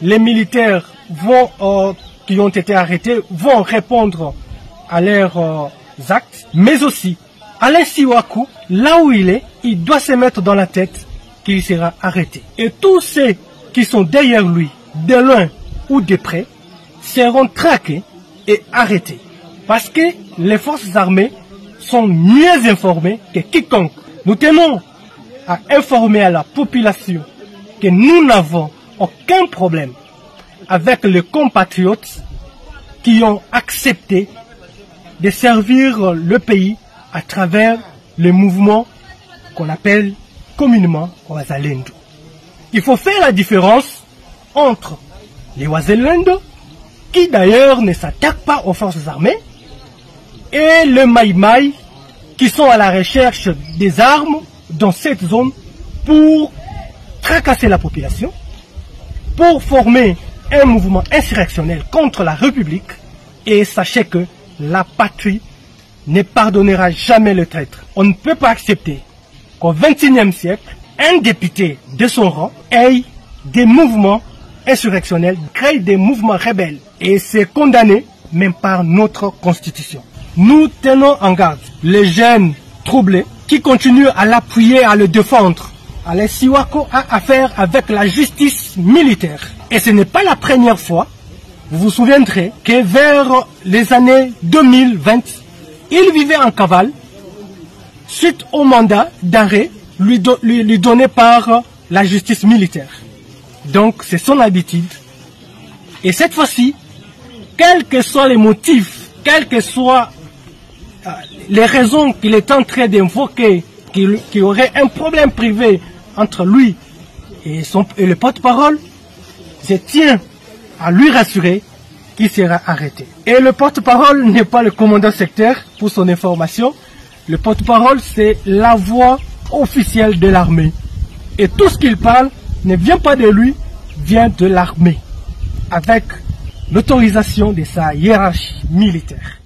les militaires qui ont été arrêtés vont répondre à leurs actes, mais aussi Alain Siwaku, là où il doit se mettre dans la tête qu'il sera arrêté. Et tous ceux qui sont derrière lui, de loin ou de près, seront traqués et arrêtés. Parce que les forces armées sont mieux informées que quiconque. Nous tenons à informer à la population que nous n'avons aucun problème avec les compatriotes qui ont accepté de servir le pays à travers le mouvement qu'on appelle communément Wazalendo. Il faut faire la différence entre les Wazalendo, qui d'ailleurs ne s'attaquent pas aux forces armées, et le Maï-Maï, qui sont à la recherche des armes dans cette zone pour tracasser la population, pour former un mouvement insurrectionnel contre la République. Et sachez que la patrie ne pardonnera jamais le traître. On ne peut pas accepter qu'au XXIe siècle, un député de son rang ait des mouvements insurrectionnels, crée des mouvements rebelles. Et c'est condamné même par notre constitution. Nous tenons en garde les jeunes troublés qui continuent à l'appuyer, à le défendre. Alain Siwaku a affaire avec la justice militaire. Et ce n'est pas la première fois. Vous vous souviendrez que vers les années 2020, il vivait en cavale suite au mandat d'arrêt lui donné par la justice militaire. Donc c'est son habitude. Et cette fois-ci, quels que soient les motifs, quelles que soient les raisons qu'il est en train d'invoquer, qu'il y aurait un problème privé entre lui et le porte-parole, je tiens à lui rassurer qu'il sera arrêté. Et le porte-parole n'est pas le commandant secteur, pour son information. Le porte-parole, c'est la voix officielle de l'armée. Et tout ce qu'il parle ne vient pas de lui, vient de l'armée, avec l'autorisation de sa hiérarchie militaire.